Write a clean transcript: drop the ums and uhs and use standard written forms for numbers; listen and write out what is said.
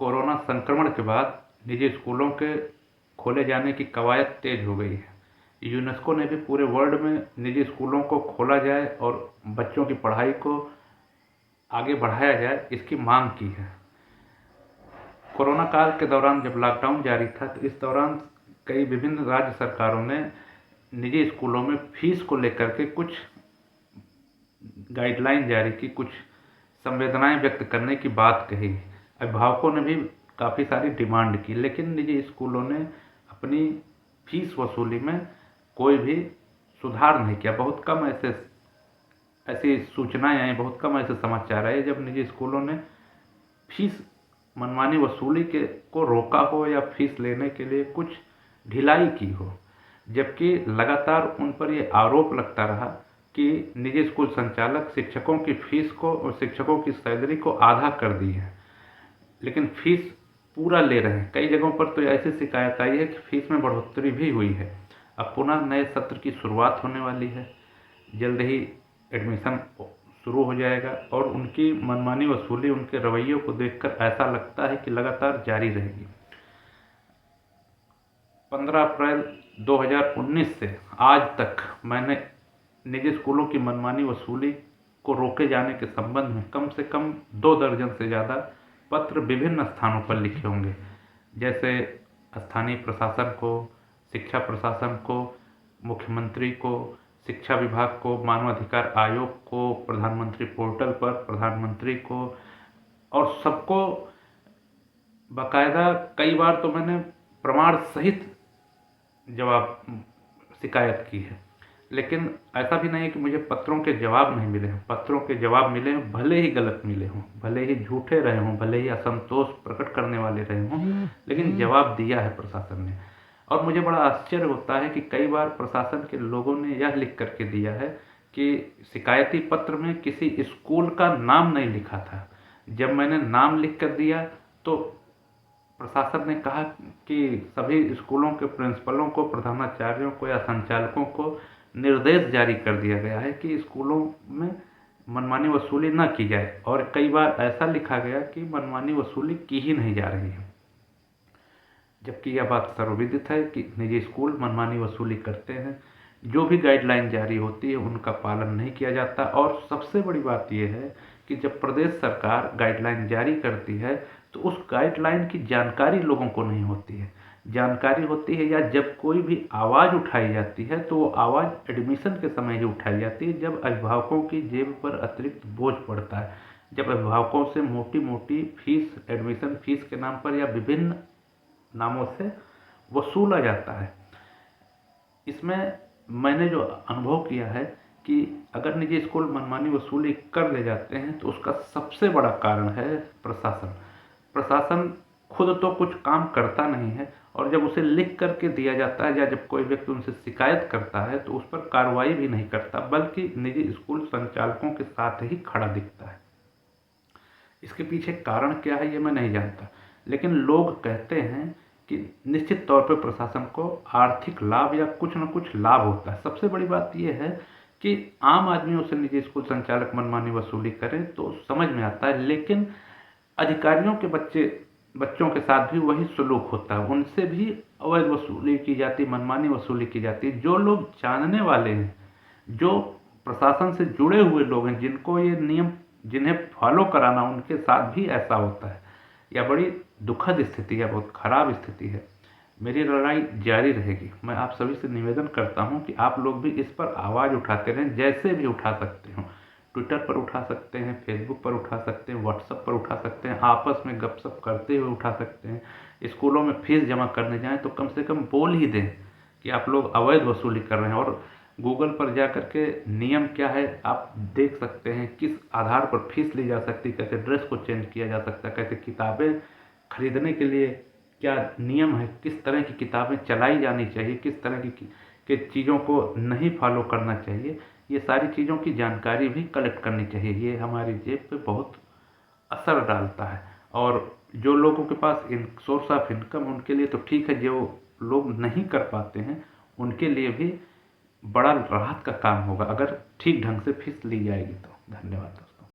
Corona संक्रमण के बाद निजी स्कूलों के खोले जाने की कवायद तेज हो गई है। यूनेस्को ने भी पूरे वर्ल्ड में निजी स्कूलों को खोला जाए और बच्चों की पढ़ाई को आगे बढ़ाया जाए, इसकी मांग की है। कोरोना काल के दौरान जब लॉकडाउन जारी था तो इस दौरान कई विभिन्न राज्य सरकारों ने निजी स्कूलों में फीस को लेकर के कुछ गाइडलाइन जारी की, कुछ संवेदनाएं व्यक्त करने की बात कही। अभिभावकों ने भी काफ़ी सारी डिमांड की, लेकिन निजी स्कूलों ने अपनी फीस वसूली में कोई भी सुधार नहीं किया। बहुत कम ऐसी सूचनाएं आई, बहुत कम ऐसे समाचार आए जब निजी स्कूलों ने फीस मनमानी वसूली को रोका हो या फीस लेने के लिए कुछ ढिलाई की हो, जबकि लगातार उन पर यह आरोप लगता रहा कि निजी स्कूल संचालक शिक्षकों की फीस को और शिक्षकों की सैलरी को आधा कर दी है, लेकिन फीस पूरा ले रहे हैं। कई जगहों पर तो ऐसी शिकायत आई है कि फीस में बढ़ोतरी भी हुई है। अब पुनः नए सत्र की शुरुआत होने वाली है, जल्द ही एडमिशन शुरू हो जाएगा और उनकी मनमानी वसूली, उनके रवैयों को देखकर ऐसा लगता है कि लगातार जारी रहेगी। 15 अप्रैल 2019 से आज तक मैंने निजी स्कूलों की मनमानी वसूली को रोके जाने के संबंध में कम से कम 2 दर्जन से ज़्यादा पत्र विभिन्न स्थानों पर लिखे होंगे, जैसे स्थानीय प्रशासन को, शिक्षा प्रशासन को, मुख्यमंत्री को, शिक्षा विभाग को, मानवाधिकार आयोग को, प्रधानमंत्री पोर्टल पर प्रधानमंत्री को, और सबको बाकायदा कई बार तो मैंने प्रमाण सहित जवाब शिकायत की है। लेकिन ऐसा भी नहीं है कि मुझे पत्रों के जवाब नहीं मिले हों। पत्रों के जवाब मिले हों, भले ही गलत मिले हों, भले ही झूठे रहे हों, भले ही असंतोष प्रकट करने वाले रहे हों, लेकिन जवाब दिया है प्रशासन ने। और मुझे बड़ा आश्चर्य होता है कि कई बार प्रशासन के लोगों ने यह लिख करके दिया है कि शिकायती पत्र में किसी स्कूल का नाम नहीं लिखा था। जब मैंने नाम लिख कर दिया तो प्रशासन ने कहा कि सभी स्कूलों के प्रिंसिपलों को, प्रधानाचार्यों को या संचालकों को निर्देश जारी कर दिया गया है कि स्कूलों में मनमानी वसूली न की जाए, और कई बार ऐसा लिखा गया कि मनमानी वसूली की ही नहीं जा रही है, जबकि यह बात सर्वविदित है कि निजी स्कूल मनमानी वसूली करते हैं। जो भी गाइडलाइन जारी होती है उनका पालन नहीं किया जाता। और सबसे बड़ी बात यह है कि जब प्रदेश सरकार गाइडलाइन जारी करती है तो उस गाइडलाइन की जानकारी लोगों को नहीं होती है। जानकारी होती है या जब कोई भी आवाज़ उठाई जाती है तो वो आवाज़ एडमिशन के समय ही उठाई जाती है, जब अभिभावकों की जेब पर अतिरिक्त बोझ पड़ता है, जब अभिभावकों से मोटी मोटी फीस, एडमिशन फीस के नाम पर या विभिन्न नामों से वसूला जाता है। इसमें मैंने जो अनुभव किया है कि अगर निजी स्कूल मनमानी वसूली कर ले जाते हैं तो उसका सबसे बड़ा कारण है प्रशासन। प्रशासन खुद तो कुछ काम करता नहीं है, और जब उसे लिख करके दिया जाता है या जब कोई व्यक्ति उनसे शिकायत करता है तो उस पर कार्रवाई भी नहीं करता, बल्कि निजी स्कूल संचालकों के साथ ही खड़ा दिखता है। इसके पीछे कारण क्या है ये मैं नहीं जानता, लेकिन लोग कहते हैं कि निश्चित तौर पर प्रशासन को आर्थिक लाभ या कुछ न कुछ लाभ होता है। सबसे बड़ी बात यह है कि आम आदमियों से निजी स्कूल संचालक मनमानी वसूली करें तो समझ में आता है, लेकिन अधिकारियों के बच्चों के साथ भी वही सलूक होता है। उनसे भी अवैध वसूली की जाती, मनमानी वसूली की जाती है। जो लोग जानने वाले हैं, जो प्रशासन से जुड़े हुए लोग हैं, जिनको ये नियम जिन्हें फॉलो कराना, उनके साथ भी ऐसा होता है। यह बड़ी दुखद स्थिति है, बहुत खराब स्थिति है। मेरी लड़ाई जारी रहेगी। मैं आप सभी से निवेदन करता हूं कि आप लोग भी इस पर आवाज़ उठाते रहें, जैसे भी उठा सकते हो। ट्विटर पर उठा सकते हैं, फेसबुक पर उठा सकते हैं, व्हाट्सएप पर उठा सकते हैं, आपस में गपशप करते हुए उठा सकते हैं। स्कूलों में फीस जमा करने जाएं तो कम से कम बोल ही दें कि आप लोग अवैध वसूली कर रहे हैं। और गूगल पर जा करके नियम क्या है आप देख सकते हैं, किस आधार पर फीस ली जा सकती है, कैसे ड्रेस को चेंज किया जा सकता है, कैसे किताबें खरीदने के लिए क्या नियम है, किस तरह की किताबें चलाई जानी चाहिए, किस तरह की चीज़ों को नहीं फॉलो करना चाहिए। ये सारी चीज़ों की जानकारी भी कलेक्ट करनी चाहिए। ये हमारी जेब पे बहुत असर डालता है। और जो लोगों के पास सोर्स ऑफ इनकम, उनके लिए तो ठीक है, जो लोग नहीं कर पाते हैं उनके लिए भी बड़ा राहत का काम होगा अगर ठीक ढंग से फीस ली जाएगी तो। धन्यवाद।